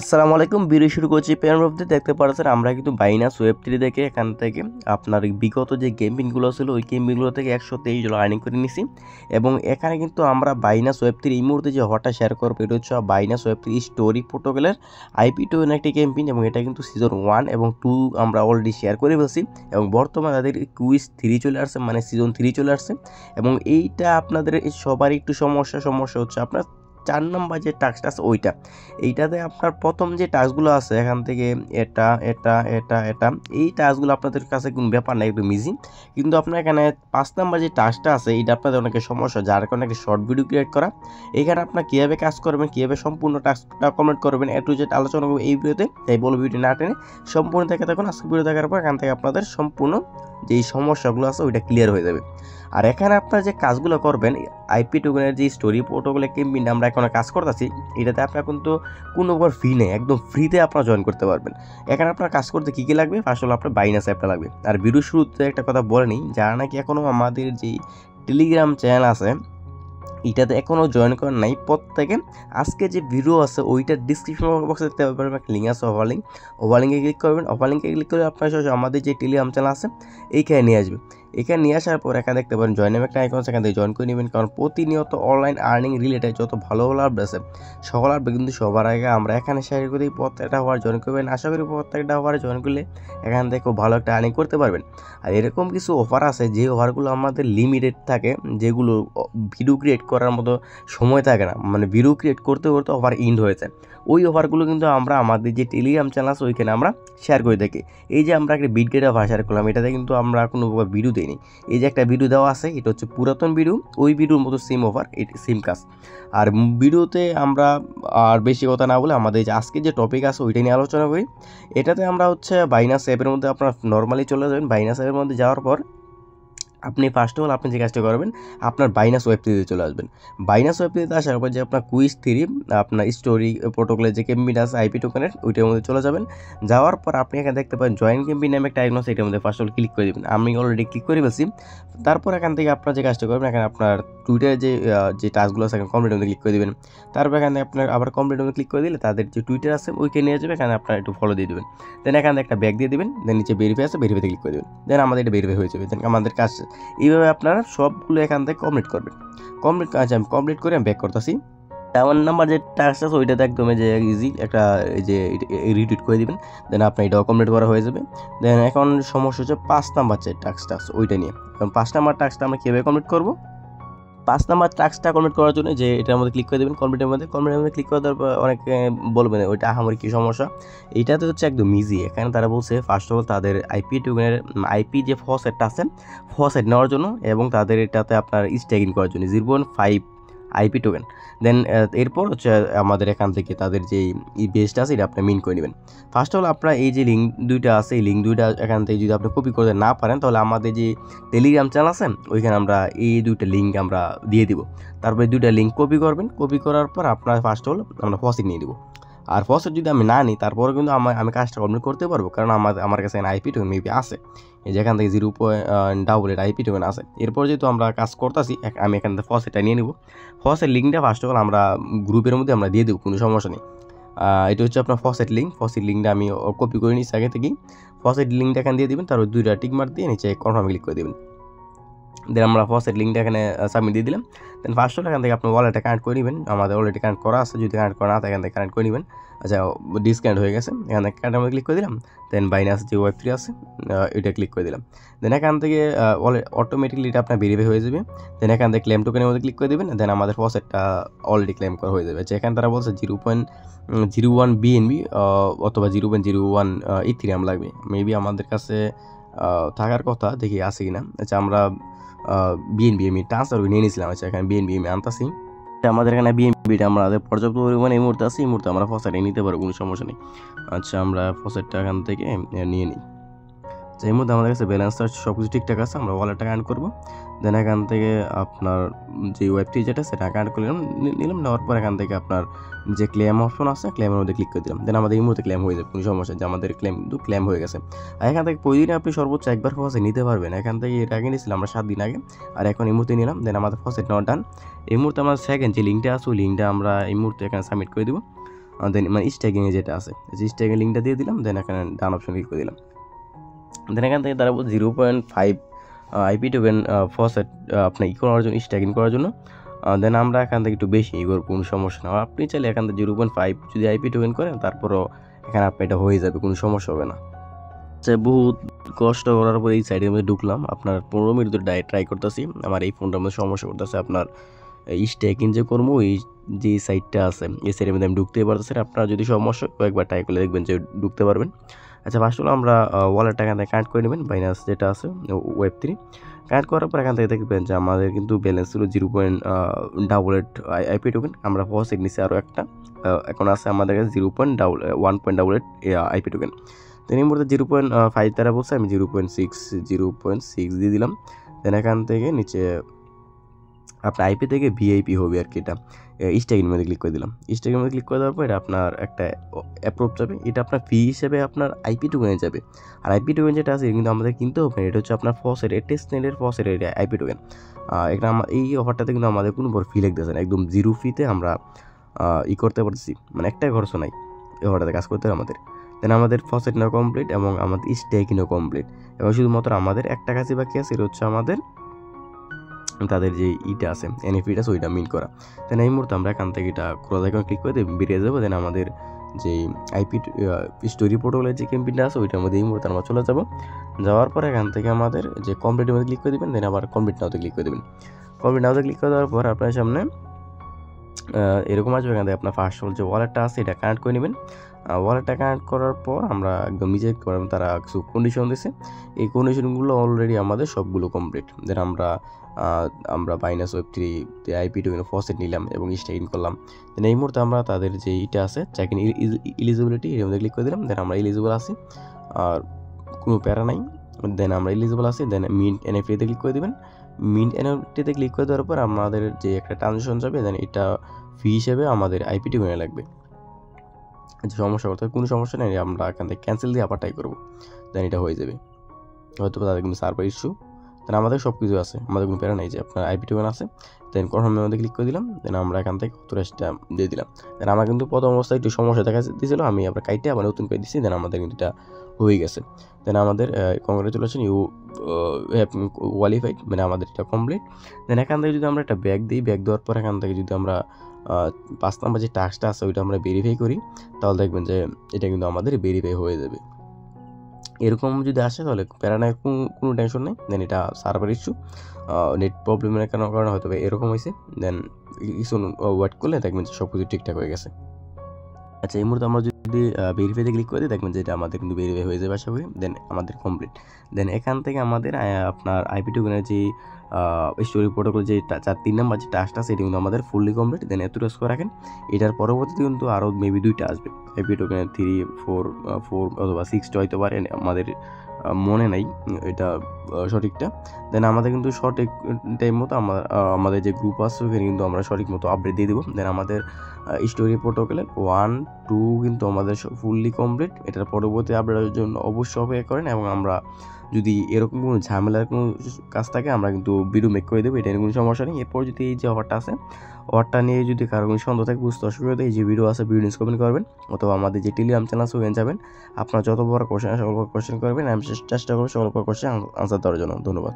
আসসালামু আলাইকুম। ভিডিও শুরু করছি পেন অফ দেখতে পাচ্ছেন আমরা কিন্তু বাইনাস ওয়েব 3 থেকে এখান থেকে আপনার বিগত যে গেম পিনগুলো ছিল ওই গেম পিনগুলো থেকে $123 আর্নিং করে নিছি এবং এখানে কিন্তু আমরা বাইনাস ওয়েব 3 এই মুহূর্তে যে অফারটা শেয়ার করবো এটা হচ্ছে বাইনাস ওয়েব 3 স্টোরি প্রোটোকলের IP2 একটি গেম পিন এবং এটা কিন্তু সিজন 1 এবং 2 আমরা অলরেডি শেয়ার করে ফেলছি এবং বর্তমানে তাদের কুইজ 3 চলে আসছে, মানে সিজন 3 চলে আসছে এবং এইটা আপনাদের সবারই একটু সমস্যা হচ্ছে আপনার 4 নম্বর যে টাস্কটা আছে ওইটা। এইটাতে আপনার প্রথম যে টাস্কগুলো আছে এখান থেকে এটা এটা এটা এটা এই টাস্কগুলো আপনাদের কাছে কোনো ব্যাপার না, একদম ইজি। কিন্তু আপনার এখানে 5 নাম্বার যে টাস্কটা আছে এটা আপনাদের অনেকের সমস্যা, যার কারণে একটা শর্ট ভিডিও ক্রিয়েট করা। এখানে আপনার কীভাবে কাজ করবেন, কীভাবে সম্পূর্ণ টাস্কটা কমপ্লিট করবেন এ টু জেড আলোচনা করবো এই ভিডিওতে। তাই বলো ভিডিও না টেনে সম্পূর্ণ দেখে থাকুন। আজকে ভিডিও দেখার পর এখান থেকে আপনাদের সম্পূর্ণ যেই সমস্যাগুলো আছে ওইটা ক্লিয়ার হয়ে যাবে। আর এখানে আপনার যে কাজগুলো করবেন IP2 যে স্টোরি প্রোটোকলের কেমপিনটা আমরা এখন কাজ করতেছি এটাতে আপনার কিন্তু কোনো উপর ফি নেই, একদম ফ্রিতে আপনারা জয়েন করতে পারবেন। এখানে আপনার কাজ করতে কী কী লাগবে, ফার্স্ট হলো আপনার বাইনাস অ্যাপটা লাগবে। আর ভিডিও শুরুতে একটা কথা বলে নিই, যারা নাকি এখনও আমাদের যেই টেলিগ্রাম চ্যানেল আছে এটাতে এখনও জয়েন করেন নাই, প্রত্যেকে আজকে যে ভিডিও আছে ওইটার ডিসক্রিপশন বক্সে দেখতে পারবেন একটা লিঙ্ক আছে, ওভারলিঙ্কে ক্লিক করবেন। ওভারলিঙ্কে ক্লিক করে আপনার আমাদের যে টেলিগ্রাম চ্যানেল আছে এইখানে নিয়ে আসবে। এখানে নিয়ে আসার পর এখানে দেখতে পারেন জয়েন একটা আইকন আছে, এখান থেকে জয়েন করে নেবেন। কারণ প্রতিনিয়ত অনলাইন আর্নিং রিলেটেড যত ভালো ভালো আপডেট আছে সকল আপডেট কিন্তু সবার আগে আমরা এখানে শেয়ার করি। প্রত্যেকটা হওয়ার জয়েন করবেন, আশা করি প্রত্যেকটা হওয়ারে জয়েন করলে এখান থেকে খুব ভালো একটা আর্নিং করতে পারবেন। আর এরকম কিছু অফার আছে যে অফারগুলো আমাদের লিমিটেড থাকে, যেগুলো ভিডিও ক্রিয়েট করার মতো সময় থাকে না, মানে ভিডিও ক্রিয়েট করতে করতে অফার ইন্ড হয়ে যায়। ওই অফারগুলো কিন্তু আমরা আমাদের যে টেলিগ্রাম চ্যানেল আছে ওইখানে আমরা শেয়ার করে থাকি। এই যে আমরা একটা বিটগেট অফার শেয়ার করলাম, এটাতে কিন্তু আমরা কোনো ভিডিও দিইনি। এই যে একটা ভিডিও দেওয়া আছে এটা হচ্ছে পুরাতন ভিডিও, ওই ভিডিওর মতো সেম অফার, সেম কাজ। আর ভিডিওতে আমরা আর বেশি কথা না বলে আমাদের যে আজকে যে টপিক আছে ওইটা নিয়ে আলোচনা করি। এটাতে আমরা হচ্ছে বাইনাস অ্যাপের মধ্যে আপনার নর্মালি চলে যাবেন। বাইনাস অ্যাপের মধ্যে যাওয়ার পর আপনি ফার্স্ট অফ অল আপনি যে কাজটা করবেন আপনার বাইনাস ওয়েব 3 চলে আসবেন। বাইনাস ওয়েব 3 আসার পর যে আপনার কুইজ 3 আপনার স্টোরি প্রোটোকলের যে কেমপিটা আছে IP টোকেনের ওইটার মধ্যে চলে যাবেন। যাওয়ার পর আপনি এখানে দেখতে পাবেন জয়েন কেমপি নামে একটা আইকন আছে, এটার মধ্যে ফার্স্ট অফ অল ক্লিক করে দেবেন। আমি অলরেডি ক্লিক করে ফেলছি। তারপর এখান থেকে আপনার যে কাজটা করবেন এখানে আপনার টুইটারে যে টাস্কগুলো আছে এখানে কমপ্লিট মধ্যে ক্লিক করে দেবেন। তারপর এখানে আপনার আবার কমপ্লিট মধ্যে ক্লিক করে দিলে তাদের যে টুইটার আছে ওইকে নিয়ে যাবে, এখানে আপনার একটু ফলো দিয়ে দেবেন। দেন এখানে একটা ব্যাক দিয়ে দেবেন, দেন নিচে ভেরিফাই আছে ভেরিফাইতে ক্লিক করে দেবেন। দেন আমাদের এটা ভেরিফাই হয়ে যাবে, দেন আমাদের কাজ। এইভাবে আপনারা সবগুলো এখান থেকে কমপ্লিট করবেন। আমি কমপ্লিট করে আমি ব্যাক করতেছি। 1 নাম্বার যে টাস্ক আছে ওইটাতে একদম যে ইজি একটা এই যে রিটুইট করে দিবেন, দেন আপনার এটাও কমপ্লিট করা হয়ে যাবে। দেন এখন সমস্যা হচ্ছে 5 নাম্বার যে টাস্কটা আছে ওইটা নিয়ে। কারণ 5 নাম্বার টাস্কটা আমরা কীভাবে কমপ্লিট করবো, 5 নাম্বার টাস্কটা কমপ্লিট করার জন্য যে এটার মধ্যে ক্লিক করে দেবেন, কমপ্লিটের মধ্যে ক্লিক করে দেওয়ার পর অনেকে বলবেন ওইটা আমার কী সমস্যা। এইটাতে হচ্ছে একদম ইজি। এখানে তারা বলছে ফার্স্ট অফ অল তাদের IP2 আইপি যে ফসেটটা আছে ফসেট নেওয়ার জন্য এবং তাদের এটাতে আপনার স্ট্যাকিং করার জন্য 0.5 IP টোকেন। দেন এরপর হচ্ছে আমাদের এখান থেকে তাদের যে বেসটা আছে এটা আপনি মিন করে নেবেন। ফার্স্ট অফ অল আপনার এই যে লিঙ্ক দুইটা আছে এই লিঙ্ক দুইটা এখান থেকে যদি আপনি কপি করতে না পারেন তাহলে আমাদের যে টেলিগ্রাম চ্যানেল আছে ওইখানে আমরা এই দুইটা লিঙ্ক আমরা দিয়ে দিব। তারপরে দুইটা লিঙ্ক কপি করবেন, কপি করার পর আপনার ফার্স্ট অফ অল আমরা ফসেট নিয়ে দেবো। আর ফসেট যদি আমি না নিই তারপরে কিন্তু আমি কাজটা কমপ্লিট করতে পারবো, কারণ আমার কাছে IP টোকেন মেবি আছে, যেখান থেকে 0.8 IP টোকেন আছে। এরপর যেহেতু আমরা কাজ করতেছি আমি এখান থেকে ফসেটটা নিয়ে নেব। ফসেট লিঙ্কটা ফার্স্ট অফ অল আমরা গ্রুপের মধ্যে আমরা দিয়ে দেবো, কোনো সমস্যা নেই। এটা হচ্ছে আপনার ফসেট লিঙ্কটা আমি কপি করে নিচ্ছি আগে থেকেই। ফসেট লিঙ্কটা এখানে দিয়ে দেবেন, তারপর দুইটা টিক মার্ক দিয়ে নিচে কনফার্ম ক্লিক করে দেবেন। দেন আমরা ফসেট লিঙ্কটা এখানে সাবমিট দিয়ে দিলাম। দেন ফার্স্ট অফ এখান থেকে আপনি ওয়ালেটে কানেক্ট করে নেবেন, আমাদের অলরেডি কানেক্ট করা আছে, যদি কানেক্ট করা না থাকে এখান থেকে কানেক্ট করে নেবেন। আচ্ছা ডিসকানেক্ট হয়ে গেছে, এখান থেকে কানেক্টের মধ্যে ক্লিক করে দিলাম। দেন বাইনাস যে ওয়েব 3 আছে এটা ক্লিক করে দিলাম। দেন এখান থেকে অটোমেটিকলি এটা আপনার ভেরিফাই হয়ে যাবে। দেন এখান থেকে ক্লেম টোকেনের মধ্যে ক্লিক করে দেবেন। দেন আমাদের ফসেটটা অলরেডি ক্লেম করা হয়ে যাবে। এখানে তারা বলছে 0.01 BNB অথবা 0.01 ইথেরিয়াম লাগবে, মেবি আমাদের কাছে থাকার কথা, দেখি আছে কিনা। আচ্ছা আমরা BNB আমি ট্রান্সফার নিয়ে নিয়েছিলাম। আচ্ছা এখানে BNB আমি আনতাছি, আমাদের এখানে BNBটা আমাদের পর্যাপ্ত পরিমাণে এই মুহূর্তে আছে, এই মুহূর্তে আমরা ফসেটে নিতে পারবো, কোনো সমস্যা নেই। আচ্ছা আমরা ফসেটটা এখান থেকে নিয়ে নিই। এই মধ্যে আমাদের কাছে ব্যালেন্সটা সব কিছু ঠিকঠাক আছে, আমরা ওয়ালেটটা কানেক্ট করবো। দেন এখান থেকে আপনার যে ওয়েব 3 যেটা সেটা কানেক্ট করে নিলাম। নেওয়ার পর এখান থেকে আপনার যে ক্লেম অপশন আছে ক্লেমের মধ্যে ক্লিক করে দিলাম। দেন আমাদের এই মুহূর্তে ক্লেম হয়ে যাবে, কোনো সমস্যা, যে আমাদের ক্লেম হয়ে গেছে। আর এখান থেকে প্রতিদিন আপনি সর্বোচ্চ একবার ফসেট নিতে পারবেন। এখান থেকে এর আগে নিয়েছিলাম আমরা 7 দিন আগে, আর এখন এই মুহূর্তে নিলাম। দেন আমাদের ফসেট নেওয়া ডান। এই মুহূর্তে আমার সেকেন্ড যে লিঙ্কটা আছে ওই লিঙ্কটা আমরা এই মুহূর্তে এখানে সাবমিট করে দেবো। দেন মানে স্ট্যাকিংয়ে যেটা আছে স্ট্যাকিং লিঙ্কটা দিয়ে দিলাম, দেন এখানে ডান অপশন ক্লিক করে দিলাম। দেন এখান থেকে তারা 0.5 আইপি টোকেন ফসেট আপনার করার জন্য স্ট্যাকিং করার জন্য। দেন আমরা এখান থেকে একটু বেশি করবো, কোনো সমস্যা না। আপনি চাইলে এখান থেকে 0.5 যদি আইপি টোকেন করেন তারপরও এখানে আপনি এটা হয়ে যাবে, কোনো সমস্যা হবে না। বহুত কষ্ট করার পর এই সাইডের মধ্যে ঢুকলাম। আপনার 15 মিনিট ধরে ট্রাই করতেছি, আমার এই ফোনটার মধ্যে সমস্যা করতেছে। আপনার স্ট্যাকিং যে করবো ওই যে সাইটটা আছে এই সাইডের মধ্যে আমি ঢুকতেই পারতেছি না। আপনারা যদি সমস্যা কয়েকবার ট্রাই করলে দেখবেন যে ঢুকতে পারবেন। আচ্ছা, ফার্স্ট হলো আমরা ওয়ালেটটা এখান থেকে কানেক্ট করে নেবেন, বাইনান্স যেটা আছে Web3 কানেক্ট করার পর এখান থেকে দেখবেন যে আমাদের কিন্তু ব্যালেন্স ছিল 0.88 আইপি টোকেন। আমরা ফসেট নিচ্ছি আরও একটা, এখন আছে আমাদের কাছে 1.88 আইপি টোকেন। তো এই মুহূর্তে 0.5 তারা বলছে, আমি 0.6 দিয়ে দিলাম। দেন এখান থেকে নিচে আপনার আইপি থেকে ভিআইপি হবে আর কি, এটা স্ট্যাকিংয়ের মধ্যে ক্লিক করে দিলাম। স্ট্যাকিংয়ের মধ্যে ক্লিক করে দেওয়ার পর এটা আপনার একটা অ্যাপ্রুভ যাবে, এটা আপনার ফি হিসেবে আপনার আইপি টোকেনে যাবে। আর আইপি টোকেন যেটা আছে কিন্তু আমাদের কিনতে হবে, এটা হচ্ছে আপনার ফসেট টেস্টনেটের ফসেট আইপি টোকেন। এটা এই অফারটাতে কিন্তু আমাদের কোনো বড় ফি লাগতেছে না, একদম 0 ফিতে আমরা করতে পারছি, মানে একটাই খরচ নাই এই অফারটাতে কাজ করতে হবে আমাদের। দেন আমাদের ফসেট নেওয়া কমপ্লিট এবং আমাদের স্ট্যাকিংও কমপ্লিট, এবং শুধুমাত্র আমাদের একটা কাজই বাকি আছে, এটা হচ্ছে আমাদের তাদের যে ইটা আছে এনএফটিটা আছে ওইটা মিন্ট করা। দেন এই মুহূর্তে আমরা এখান থেকে এটা ক্রস আইকন ক্লিক করে দিয়ে বেরিয়ে যাবো। দেন আমাদের যে আইপি স্টোরি প্রোটোকলের যে ক্যাম্পেইনটা আছে ওইটার মধ্যে এই মুহূর্তে আমরা চলে যাবো। যাওয়ার পর এখান থেকে আমাদের যে কমপ্লিটের মধ্যে ক্লিক করে দেবেন, দেন আবার কমপ্লিট নাওতে ক্লিক করে দেবেন। কমপ্লিট নাওতে ক্লিক করে দেওয়ার পর আপনার সামনে এরকম আসবে। এখান থেকে আপনার ফার্স্ট যে ওয়ালেটটা আছে এটা কানেক্ট করে নেবেন। ওয়ালেটটা কানেক্ট করার পর আমরা একদম নিজে করবেন, তারা কিছু কন্ডিশন দিয়েছে, এই কন্ডিশনগুলো অলরেডি আমাদের সবগুলো কমপ্লিট। দেন আমরা Binance Web3 IP token faucet নিলাম এবং স্ট্যাকিং করলাম। দেন এই মুহূর্তে আমরা তাদের যে ইটা আছে চেক ইন এলিজিবিলিটি এর মধ্যে ক্লিক করে দিলাম। দেন আমরা এলিজিবল আছি, আর কোনো প্যারা নাই। দেন আমরা এলিজিবল আছি, দেন মিন্ট এনএফটিতে ক্লিক করে দেবেন। মিন্ট এনএফটিতে ক্লিক করে দেওয়ার পর আমাদের যে একটা ট্রানজাকশন যাবে, দেন এটা ফি হিসেবে আমাদের আইপি টোকেনে লাগবে। সমস্যা করতে কোনো সমস্যা নেই, আমরা এখান থেকে ক্যান্সেল দিয়ে আবার ট্রাই করবো, দেন এটা হয়ে যাবে। হয়তো তাদের কিন্তু সার্ভার ইস্যু, দেন আমাদের সব কিছু আছে, আমাদের কোনো প্যারা নেই যে আপনার আইপি টোকেন আছে। দেন কনফার্মের মধ্যে ক্লিক করে দিলাম। দেন আমরা এখান থেকে অথরাইজটা দিয়ে দিলাম। দেন আমার কিন্তু প্রথম অবস্থায় একটু সমস্যা দেখা দিয়েছিল, আমি আবার কাইটে আবার নতুন করে দিচ্ছি। দেন আমাদের কিন্তু এটা হয়ে গেছে। দেন আমাদের কংগ্রেচুলেশন, ইউ হ্যাভ কোয়ালিফাইড, মানে আমাদের এটা কমপ্লিট। দেন এখান থেকে যদি আমরা একটা ব্যাগ দিই, ব্যাগ দেওয়ার পর এখান থেকে যদি আমরা 5 নাম্বার যে টাস্কটা আছে ওইটা আমরা ভেরিফাই করি, তাহলে দেখবেন যে এটা কিন্তু আমাদের ভেরিফাই হয়ে যাবে। এরকম যদি আসে তাহলে প্যারানায় কোনো টেনশন নেই। দেন এটা সার্ভার ইস্যু, নেট প্রবলেমের কারণে হয়তো এরকম হয়েছে। দেন কিছু ওয়েট করলে দেখবেন যে সব কিছু ঠিকঠাক হয়ে গেছে। আচ্ছা, এই মুহূর্তে আমরা যদি ভেরিফাইতে ক্লিক করে দিই, দেখবেন যে এটা আমাদের কিন্তু ভেরিফাই হয়ে যাবে আশা করি। দেন আমাদের কমপ্লিট। দেন এখান থেকে আমাদের আপনার আইপি টোকেনের যে স্টোরি প্রোটোকল যে 3 নাম্বার যে টাস্কটা আছে এটা কিন্তু আমাদের ফুললি কমপ্লিট। দেন এত টাস্ক করে রাখেন, এটার পরবর্তীতে কিন্তু আরও মেবি 2টা আসবে আইপি টোকেনের 3, 4 অথবা 6টা হয়তো পারে, আমাদের মনে নাই এটা সঠিকটা। দেন আমাদের কিন্তু সঠিক টাইম মতো আমাদের যে গ্রুপ আছে ওখানে কিন্তু আমরা সঠিক মতো আপডেট দিয়ে দেবো। দেন আমাদের স্টোরি প্রোটোকলের 1, 2 কিন্তু আমাদের ফুললি কমপ্লিট। এটার পরবর্তী আপডেটের জন্য অবশ্যই অপেক্ষা করেন, এবং আমরা যদি এরকম কোনো ঝামেলার কোনো কাজ থাকে আমরা কিন্তু ভিডিও মেক করে দেবো, এটা কোনো সমস্যা নেই। এরপর যদি এই যে অফারটা আছে, অফারটা নিয়ে যদি কারো কোনো সন্দেহ থাকে, বুঝতে অসুবিধা, এই যে ভিডিও আছে ভিডিও কমেন্ট করবেন, অথবা আমাদের যে টেলিগ্রাম চ্যানেল আছে ওখানে যাবেন। আপনার যত বড় কোশ্চেন সকল কোশ্চেন করবেন, আমি চেষ্টা করবো সকল কোশ্চেন আনসার দেওয়ার জন্য। ধন্যবাদ।